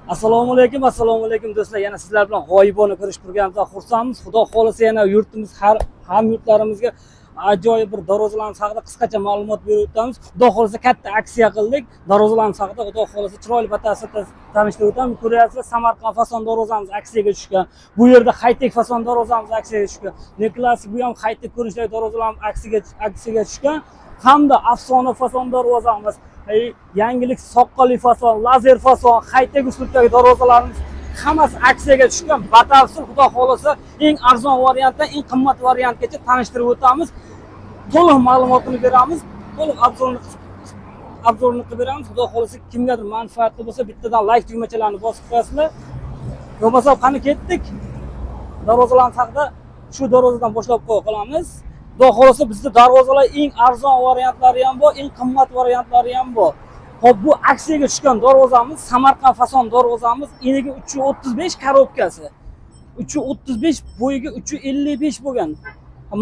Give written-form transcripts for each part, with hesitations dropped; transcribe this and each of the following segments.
Assalomu alaykum do'stlar. Yana sizlar bilan g'oyibona ko'rishib turganimizdan xursandmiz. Xudo xolisa yana yurtimiz hamyurtlarimizga ajoyib bir darvozalarimiz haqida qisqacha ma'lumot berib o'tamiz. Xudo xolisa katta aksiya qildik. Darvozalarimiz haqida xudo xolisa chiroyli batafsil tanishtirib o'tamiz. Ko'ryapsizlar, Samarqand fason darvozamiz aksiyaga tushgan. Bu yerda Haytek fason darvozamiz aksiyaga tushgan. Neklassik bu ham Haytek ko'rinishdagi darvozalarimiz aksiyaga tushgan. Hamda afsona fason darvozamiz, yangilik soqqali fason, lazer fason, Haytek uslubdagi darvozalarimiz hammasi aksiyaga tushgan. Batafsil xudo xolisa eng arzon variantdan eng qimmat variantgacha tanishtirib o'tamiz. To'liq ma'lumotini beramiz, to'liq obzorni qilib beramiz. Xudo xolisa kimgadir manfaatli bo'lsa bittadan like tugmachalarini bosib qo'yasizlar. Bo'lmasa qani ketdik. Darvozalarimiz haqida shu darvozadan boshlab qo'ya qolamiz. Xudo xolisa bizda darvozalar eng arzon variantlari ham bor, eng qimmat variantlari ham bor. Hop, bu aksiyaga tushgan darvozamiz Samarqand fason darvozamiz, eniga 335 korobkasi. 335 bo'yiga 355 bo'lgan.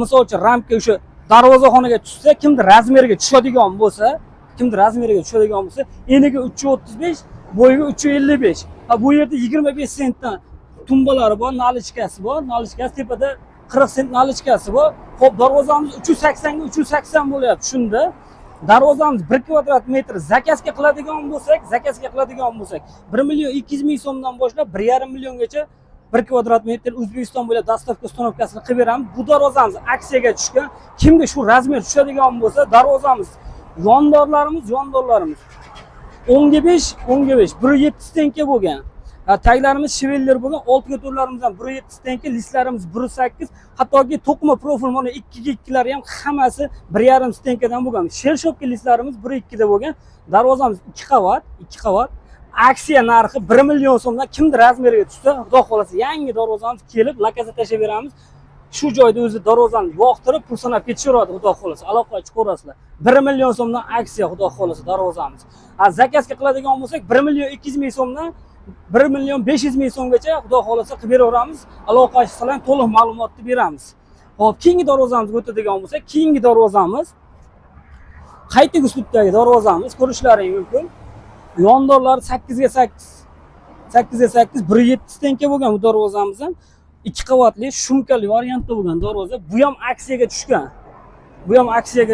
Misol uchun ramka o'sha darvozaxonaga tushsa, kimdir razmeriga tushadigan bo'lsa, eniga 335, bo'yiga 355. Bu yerda 25 sentdan tumbalari bor, nalichkasi bor, nalichkasi tepada 40 sent nalichkasi bor. Hop, darvozamiz 380 ga 380 bo'lyapti. Shunda darvozamiz 1 kvadrat metr zakazga qiladigan bo'lsak, 1 million 200 ming so'mdan boshlab 1,5 milliongacha 1 kvadrat metr O'zbekiston bo'ylab dostavka ustanovkasini qilib beramiz. Bu darvozamiz aksiyaga tushgan. Kimga shu razmer tushadigan bo'lsa, darvozamiz yondorlarimiz 10 ga 5, 170 tenka bo'lgan. Taglarimiz shiveller bo'lgan, oltiga to'rlarimizdan 170 tenka, listlarimiz 1.8, hattoki to'qima profil mana 2 ga 2lari ham hammasi 1,5 tenkadan bo'lgan. Shelshopka listlarimiz 1.2 da bo'lgan. Darvozamiz 2 qavat. Aksiya narxi 1 million so'mdan kimdir razmeriga tushsa, xudo xolasa yangi darvozamiz kelib, lokatsiya tashlab beramiz. Shu joyda o'zi darvozani yoqtirib, pul sanab ketishiradi, xudo xolasa. Aloqa chiqarasizlar. 1 million so'mdan aksiya, xudo xolasa darvozamiz. Zakazga qiladigan bo'lsak, 1 million 200 ming so'mdan 1 million 500 ming so'mgacha xudo xolasa qilib beraveramiz. Aloqa qilsanglar to'liq ma'lumotni beramiz. Hop, keyingi darvozamizga o'tadigan bo'lsak, keyingi darvozamiz Haytek uslubdagi darvozamiz, ko'rishlaringiz mumkin. Yondorlari 8 ga 8, 170 tenka bo'lgan bu darvozamiz ham 2 qavatli shumkali variantda bo'lgan darvoza. Bu ham aksiyaga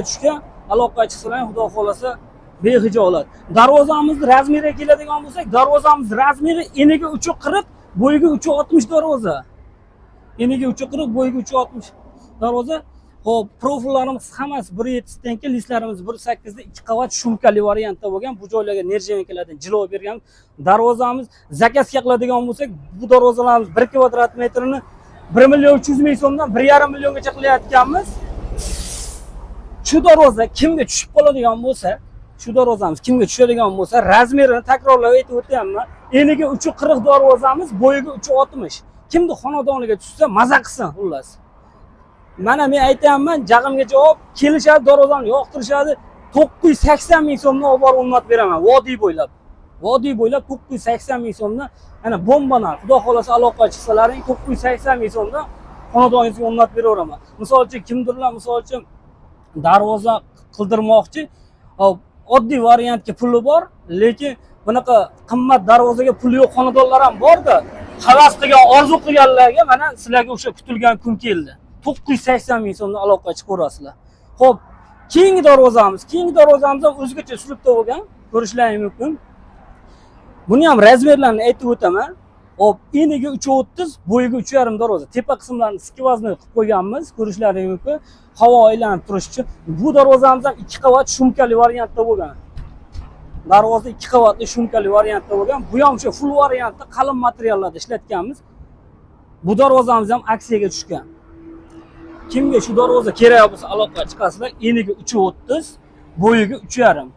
tushgan. Aloqa qilsanglar xudo xolasa behijolat. Darvozamiz razmeriga keladigan bo'lsak, darvozamiz razmeri eniga 340, bo'yiga 360 darvoza. Eniga 340, bo'yiga 360 darvoza. Hop, profillarimiz hammasi 170 tenka, listlarimiz 1.8 da 2 qavat shumkali variantda bo'lgan. Bu joylarga nerjevinkalardan jilo bergan. Darvozamiz zakazga qiladigan bo'lsak, bu darvozalarimiz 1 kvadrat metrini 1 million 300 ming so'mdan 1,5 milliongacha qilayotganmiz. Shu darvoza kimga tushib qoladigan bo'lsa, razmerini takrorlab aytib o'taman. Eniga 340 darvozamiz, bo'yiga 360. Kimni xonadoniga tushsa, maza qilsin xullas. Mana men aytayapman, jag'imga javob kelishadi, darvozani yoqtirishadi. 980 ming so'mdan olib borib o'rnatib beraman, vodiy bo'ylab. 980 ming so'mdan, ana bomba narx. Xudo xolasa aloqa chiqsalaring 980 ming so'mdan xonadoningizga o'rnatib beraveraman. Misol uchun kimdirlar, darvoza qildirmoqchi, oddiy variantga puli bor, lekin bunaqa qimmat darvozaga puli yo'q xonadonlar ham bor-da. Havas qilgan, orzu qilganlarga mana sizlarga o'sha kutilgan kun keldi. 980 ming so'mdan aloqa chiqarasizlar. Xo'p, keyingi darvozamiz ham o'zgacha uslubda bo'lgan, ko'rishlaringiz mumkin. Buni ham razmerlarini aytib o'taman. Hop, eniga 330, bo'yiga 3,5 darvoza. Tepa qismlarini skvoznoy qilib qo'yganmiz, ko'rishlaringiz mumkin. Havo aylanib turish uchun. Bu darvozamiz ham 2 qavat shumkali variantda bo'lgan. Darvoza 2 qavatli shumkali variantda bo'lgan. Bu ham o'sha full variantda qalin materiallarda ishlatganmiz. Bu darvozamiz ham aksiyaga tushgan. Kimga shu darvoza kerak bo'lsa aloqa chiqasizlar. Eniga 330, bo'yiga 3,5.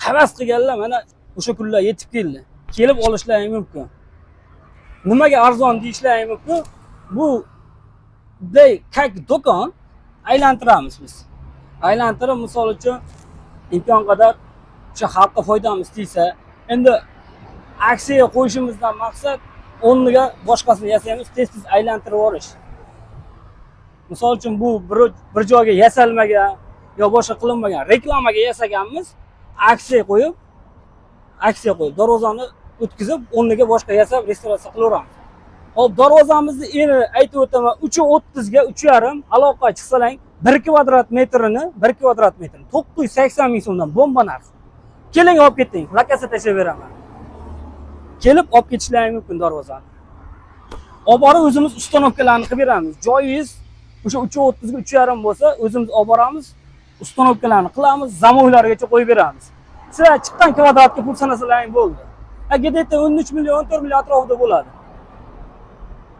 Havas qilganlar mana o'sha kunlar yetib keldi. Kelib olishlaring mumkin. Nimaga arzon deyishlaring mumkin? Bu kak do'kon aylantiramiz biz. Aylantirib, misol uchun imkon qadar o'sha xalqqa foydamiz tegsa, endi aksiya qo'yishimizdan maqsad o'rniga boshqasini yasaymiz, tez aylantirib yuborish. Misol uchun bu bir joyga yasalmagan yo boshqa qilinmagan reklamaga yasaganmiz, aksiya qo'yib aksiya qo'yib, darvozani o'tkazib, o'rniga boshqa yasab, restavratsiya qilaveramiz. Hop, darvozamizni eni aytib o'taman, 3.30 ga 3.5 aloqa chiqsalang, 1 kvadrat metrini 980 ming so'mdan bomba narx. Keling olib keting, lokasiya tashlab beraman. Kelib olib ketishlaring mumkin darvozani. Olib borib o'zimiz ustanovkalarni qilib beramiz. Joyingiz o'sha 3.30 ga 3.5 bo'lsa, o'zimiz olib boramiz, ustanovkalarni qilamiz, zamoylargacha qo'yib beramiz. Sizlar chiqqan kvadratga pul sanasalaring bo'ldi. Agedeta 13 million, 14 million atrofida bo'ladi.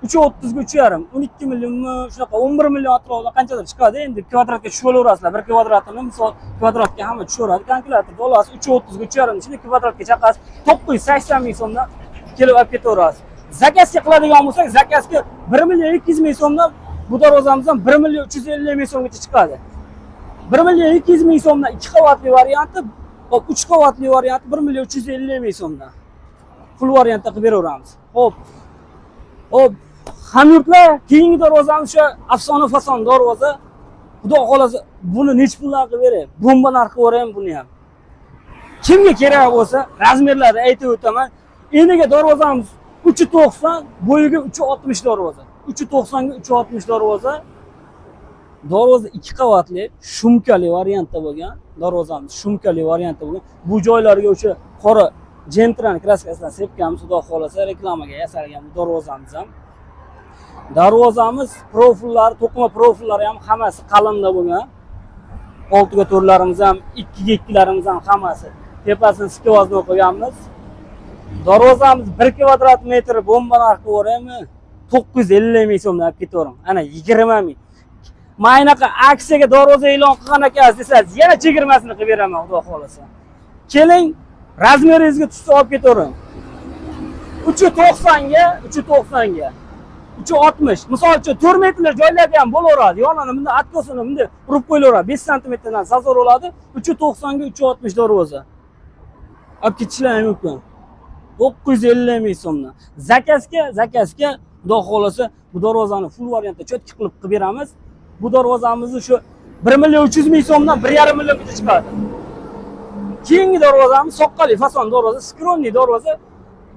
3.30 ga 3.5, 12 millionmi, shunaqa 11 million atrofida qanchadir chiqadi. Endi kvadratga tushib olaverasizlar. 1 kvadratini misol kvadratga hamma tushaveradi. Kalkulyatorda olasiz, 3.30 ga 3.5 ichida kvadratga chaqasiz, 980 ming so'mdan kelib olib ketaverasiz. Zakazga qiladigan bo'lsak, zakazga 1 million 200 ming so'mdan bu darvozamizdan 1 million 350 ming so'mgacha chiqadi. 1 million 200 ming so'mdan 2 qavatli varianti, 3 qavatli varianti 1 million 350 ming so'mdan. Full variantda qilib beraveramiz. Hop. Hamyurtlar, keyingi darvozamiz o'sha afsona fason darvoza. Xudo xolasa buni nech puldan qilib beray? Bomba narxi qo'yaymi buni ham. Kimga kerak bo'lsa, razmerlarni aytib o'taman. Eniga darvozamiz 3.90, bo'yiga 3.60 darvoza. 3.90 ga 3.60 darvoza. Darvoza 2 qavatli, shumkali variantda bo'lgan. Darvozamiz shumkali variantda bo'lgan. Bu joylarga o'sha qora Gentran kraskasidan sepganmiz, xudo xolasa reklamaga yasalgan bu darvozamiz ham. Darvozamiz profillari, to'qima profillari ham hammasi qalinda bo'lgan. 6 ga 4larimiz ham, 2 ga 2larimiz ham hammasi tepasini skvozno qo'yganmiz. Darvozamiz 1 kvadrat metr bomba narxi ko'raymi? 950 ming so'mdan olib ketavering. Ana 20 ming. Maynaqa aksiyaga darvoza e'lon qilgan ekansiz desangiz, yana chegirmasini qilib beraman, xudo xolasa. Keling, razmeringizga tushsa olib ketavering. 3.90 ga 3.60. Misol uchun 4 metrli joylarda ham bo'laveradi. Yonini bunday atkosini bunday urib qo'yilaveradi. 5 sm-dan sazor bo'ladi. 3.90 ga 3.60 darvoza. Olib ketishlaring mumkin. 950 ming so'mdan. Zakazga xudo xolasa bu darvozani full variantda cho'tki qilib beramiz. Bu darvozamizni shu 1 million 300 ming so'mdan 1,5 milliongacha chiqadi. Keyingi darvozamiz soqqali fason darvoza, skronli darvoza.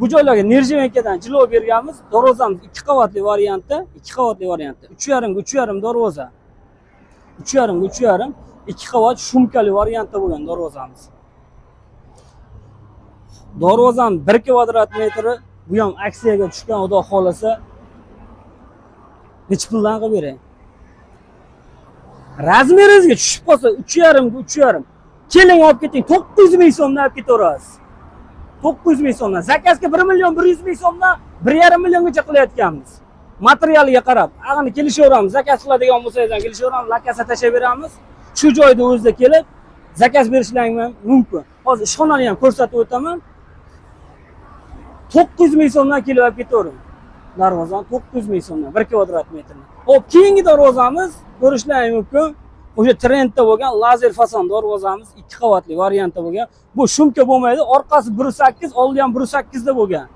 Bu joylarga Nerjivenkadan jilo berganmiz. Darvozamiz 2 qavatli variantda, 3.5 ga 3.5 darvoza. 3.5 ga 3.5, 2 qavat shumkali variantda bo'lgan darvozamiz. Darvozam 1 kvadrat metri, bu ham aksiyaga tushgan, xudo xolasa. Nech puldan qilib beray? Razmeringizga tushib qolsa 3.5 ga 3.5. Keling olib keting, 900 ming so'mdan olib ketaverasiz. 900 ming so'mdan. Zakazga 1 million 100 ming so'mdan 1,5 milliongacha qilayotganmiz. Materialiga qarab, ag'ini kelishaveramiz. Zakaz qiladigan bo'lsangiz ham kelishaveramiz, lokasiya tashlab beramiz. Shu joyda o'zida kelib zakaz berishlaring mumkin. Hozir ishxonani ham ko'rsatib o'taman. 900 ming so'mdan kelib olib ketavering. Darvozani 900 ming so'mdan 1 kvadrat metrni. Hop, keyingi darvozamiz ko'rishlaring mumkin. O'sha trendda bo'lgan lazer fason darvozamiz 2 qavatli variantda bo'lgan. Bu shumka bo'lmaydi, orqasi 1.8, oldi ham 1.8 da bo'lgan.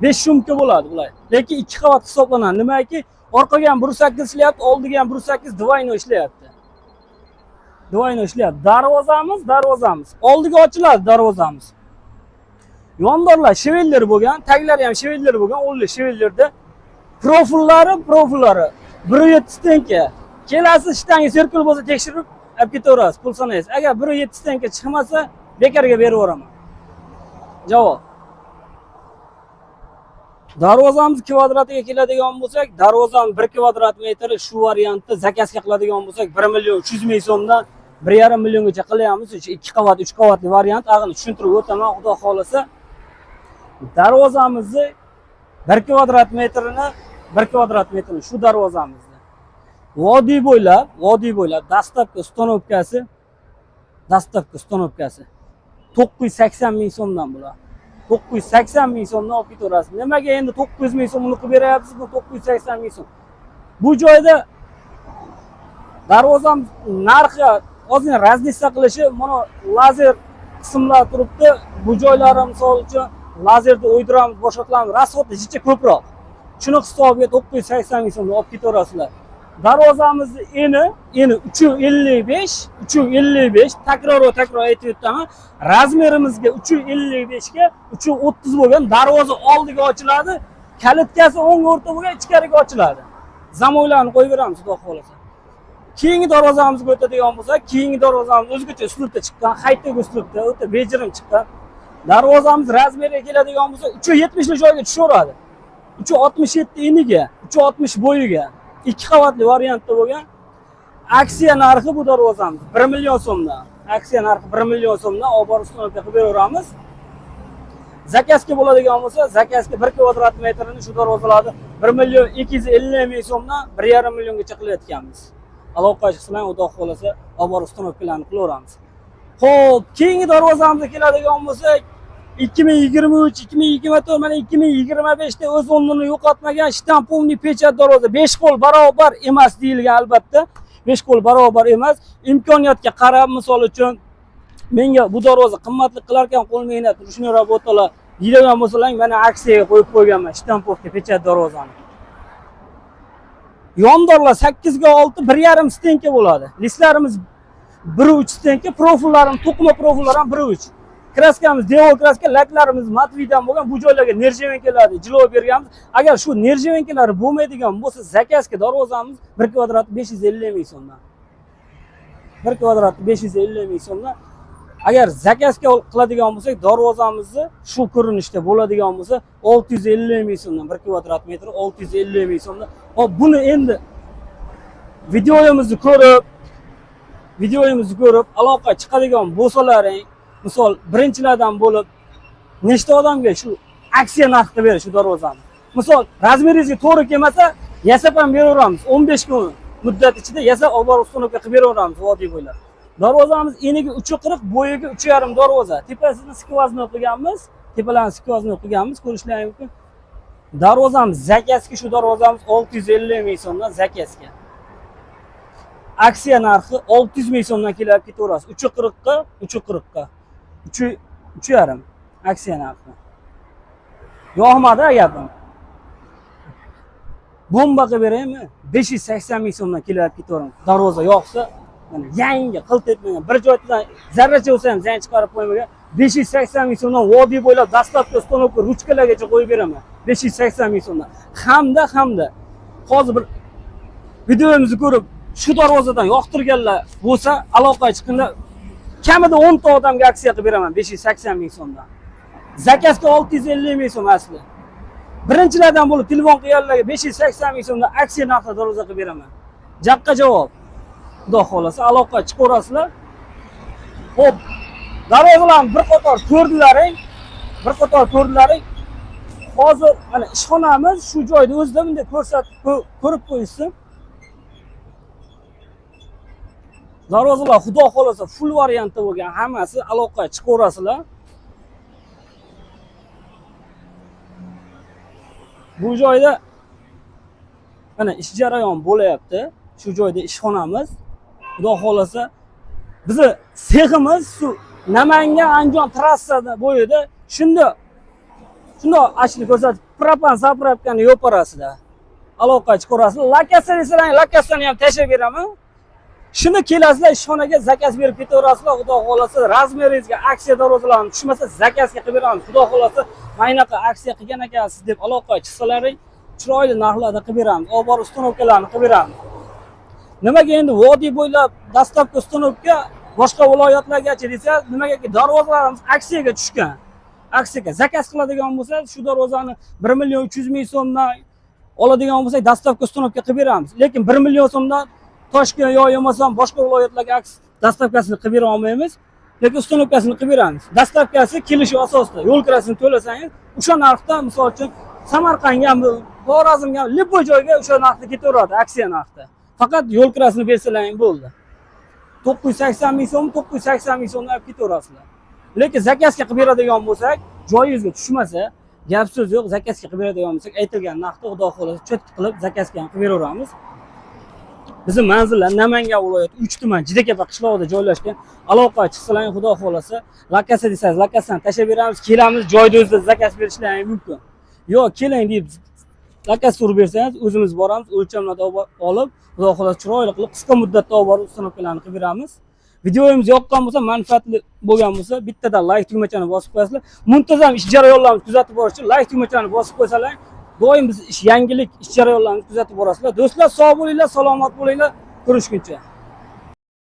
5 shumka bo'ladi bular. Lekin 2 qavat hisoblanadi. Nimaki, orqaga ham 1.8 ishlayapti, oldiga ham 1.8 двойной ishlayapti. Двойной ishlayapti. Darvozamiz. Oldiga ochiladi darvozamiz. Yondorlar shevellar bo'lgan, taglari ham shevellar bo'lgan, o'nli shevellarda. Profillari 1.7 tenka. Kelasi shtangi sirkul bo'lsa tekshirib olib ketaverasiz, pul sanaysiz. Agar 1.7 tenka chiqmasa, bekarga berib yuboraman. Javob. Darvozamiz kvadratiga keladigan bo'lsak, darvozam 1 kvadrat metr shu variantda zakazga qiladigan bo'lsak, 1 million 300 ming so'mdan 1,5 milliongacha qilyapmiz. 2 qavat, 3 qavatli variant. Ag'ini tushuntirib o'taman, xudo xolasa. Darvozamizni 1 kvadrat metrini shu darvozamizni vodiy bo'ylab dastavka ustanovkasi 980 ming so'mdan bo'ladi. 980 ming so'mdan olib ketaverasiz. Nimaga endi 900 ming so'mni qilib beryapsiz? Bu 980 ming so'm. Bu joyda darvozam narxi ozgina raznica qilishi, mana lazer qismlar turibdi. Bu joylari misol uchun lazerni o'ydiramiz, boshqa qilamiz, rasxodi jicha ko'proq. Shuni hisobiga 980 ming so'mdan olib ketaverasizlar. Darvozamizni eni 355, 355, takror aytib o'taman. Razmerimizga 355 ga 330 bo'lgan darvoza oldiga ochiladi. Kalitkasi o'ng o'rta bo'lgan, ichkariga ochiladi. Zamoylarni qo'yib beramiz, xudo xolasa. Keyingi darvozamizga o'tadigan bo'lsak, keyingi darvozamiz o'zgacha uslubda chiqqan, haytdagi uslubda, o'ta bejirim chiqqan. Darvozamiz razmeriga keladigan bo'lsa, 370 li joyga tushaveradi. 367 eniga, 360 bo'yiga, 2 qavatli variantda bo'lgan. Aksiya narxi bu darvozamiz 1 million so'mdan. Aksiya narxi 1 million so'mdan olib borib ustonovka qilib beraveramiz. Zakazga bo'ladigan bo'lsa, zakazga 1 kvadrat metrini shu darvozalarda 1 million 250 ming so'mdan 1,5 milliongacha qilayotganmiz. Aloqa qilsanglar, xudo xolasa, olib borib ustonovkalarni qilaveramiz. Xo'p, keyingi darvozamizga keladigan bo'lsak, 2023, 2024, mana 2025 da o'z o'rnini yo'qotmagan shtampovniy pechat darvoza 5 qo'l barobar emas deyilgan, albatta. 5 qo'l barobar emas. Imkoniyatga qarab, misol uchun menga bu darvoza qimmatli qilar ekan, qo'l mehnati, shunday robotalar deydigan bo'lsalar, mana aksiyaga qo'yib qo'yganman shtampovka pechat darvozani. Yondorlar 8 ga 6, 1,5 stenka bo'ladi. Listlarimiz 1,3 stenka, profillarimiz, to'qima profillar ham 1,3. Kraskamiz devor kraska, laklarimiz matvidan bo'lgan, bu joylarga nerjevenkalarni jilov berganmiz. Agar shu nerjevenkalari bo'lmaydigan bo'lsa, zakazga darvozamiz 1 kvadrat 550 ming so'mdan. 1 kvadrat 550 ming so'mdan. Agar zakazga qiladigan bo'lsak, darvozamizni shu ko'rinishda bo'ladigan bo'lsa, 650 ming so'mdan 1 kvadrat metr 650 ming so'mdan. Hop, buni endi videoyimizni ko'rib, aloqa chiqadigan bo'lsalaring, misol birinchilardan bo'lib nechta odamga shu aksiya narxida berish shu darvozani. Misol razmeringizga to'g'ri kelmasa, yasab ham beraveramiz. 15 kun muddat ichida yasab olib borib ustonovka qilib beraveramiz vodiy bo'ylab. Darvozamiz eniga 3.40, bo'yiga 3,5 darvoza. Tepasini skvoznoy qilganmiz. Tepalarni skvoznoy qilganmiz, ko'rishlaringiz mumkin. Darvozamiz zakazga shu darvozamiz 650 ming so'mdan zakazga. Aksiya narxi 600 ming so'mdan kelib ketaverasiz. 3.40 ga 3,5 aksiya narxi. Yo'qmadi gapim. Bomba qilib beraymi? 580 ming so'mdan kelib ketaveramiz. Darvoza yo'qsa, mana yangi qilt etmagan, bir joydan zarracha bo'lsa ham zang chiqarib qo'ymagan 580 ming so'mdan vodiy bo'ylab dastlabki ustonovka ruchkalargacha qo'yib beraman. 580 ming so'mdan. Hamda hozir bir videomizni ko'rib shu darvozadan yoqtirganlar bo'lsa, aloqaga chiqinglar. Kamida 10 ta odamga aksiya qilib beraman 580 ming so'mdan. Zakazga 650 ming so'm asli. Birinchilardan bo'lib telefon qilganlarga 580 ming so'mdan aksiya narxida darvoza qilib beraman. Jaqqa javob. Xudo xolasa aloqaga chiqaverasizlar. Xo'p, darvozalarni bir qator ko'rdilaring. Hozir mana ishxonamiz shu joyda o'zida bunday ko'rsatib ko'rib qo'yishsin. Darvozalar xudo xolasa full variantda bo'lgan, hammasi aloqaga chiqaverasizlar. Bu joyda mana ish jarayon bo'layapti. Shu joyda ishxonamiz. Xudo xolasa bizi seximiz shu Namangan Andijon trassada bo'yida shunda ashli ko'rsatib propan zapravkani yo'parasida. Aloqaga chiqaverasizlar. Lokatsiya desalaring, lokatsiyani ham tashlab beraman. Shunda kelasizlar ishxonaga zakaz berib ketaverasizlar. Xudo xolasa razmeringizga aksiya darvozalarni tushmasa zakazga qilib beramiz. Xudo xolasa maynaqa aksiya qilgan ekansiz deb aloqaga chiqsalaring, chiroyli narxlarda qilib beramiz. Olib borib ustonovkalarni qilib beramiz. Nimaga endi vodiy bo'ylab dastlabki ustonovka boshqa viloyatlargacha desa, nimagaki darvozalarimiz aksiyaga tushgan. Aksiyaga zakaz qiladigan bo'lsa, shu darvozani 1 million 300 ming so'mdan oladigan bo'lsak, dastlabki ustonovka qilib beramiz. Lekin 1 million so'mdan Toshkent yoki bo'lmasam boshqa viloyatlarga dastlabkasini qilib bera olmaymiz. Lekin ustonovkasini qilib beramiz. Dastlabkasi kelishi asosida yo'l kirasini to'lasangiz, o'sha narxda, misol uchun Samarqandga, Xorazmga, Lipoy joyga o'sha narxda ketaveradi, aksiya narxda. Faqat yo'l kirasini bersalaring bo'ldi. 980 ming so'm, 980 ming so'mdan olib ketaverasizlar. Lekin zakazga qilib beradigan bo'lsak, joyingizga tushmasa, gap so'z yo'q, zakazga qilib beradigan bo'lsak, aytilgan narxda xudo xolasa cho'tki qilib zakazga ham qilib beraveramiz. Bizim manzillar Namangan viloyati 3 tuman Jidakapa qishlog'ida joylashgan. Aloqaga chiqsalaring, xudo xolasa, lokatsiya desangiz, lokatsiyani tashlab beramiz. Kelamiz, joyda o'zida zakaz berishlaring mumkin. Yo'q, keling deb zakaz urib bersangiz o'zimiz boramiz, o'lchamlarni olib, xudo xohlasa chiroyli qilib qisqa muddatda olib borib uстановкаларni qilib beramiz. Videomiz yoqqan bo'lsa, manfaatli bo'lgan bo'lsa, bittadan like tugmachani bosib qo'yasizlar. Muntazam ish jarayonlarini kuzatib borish uchun like tugmachani bosib qo'ysalar, doim biz yangilik ish jarayonlarini kuzatib borasizlar. Do'stlar, sog' bo'linglar, salomat bo'linglar. Ko'rishguncha.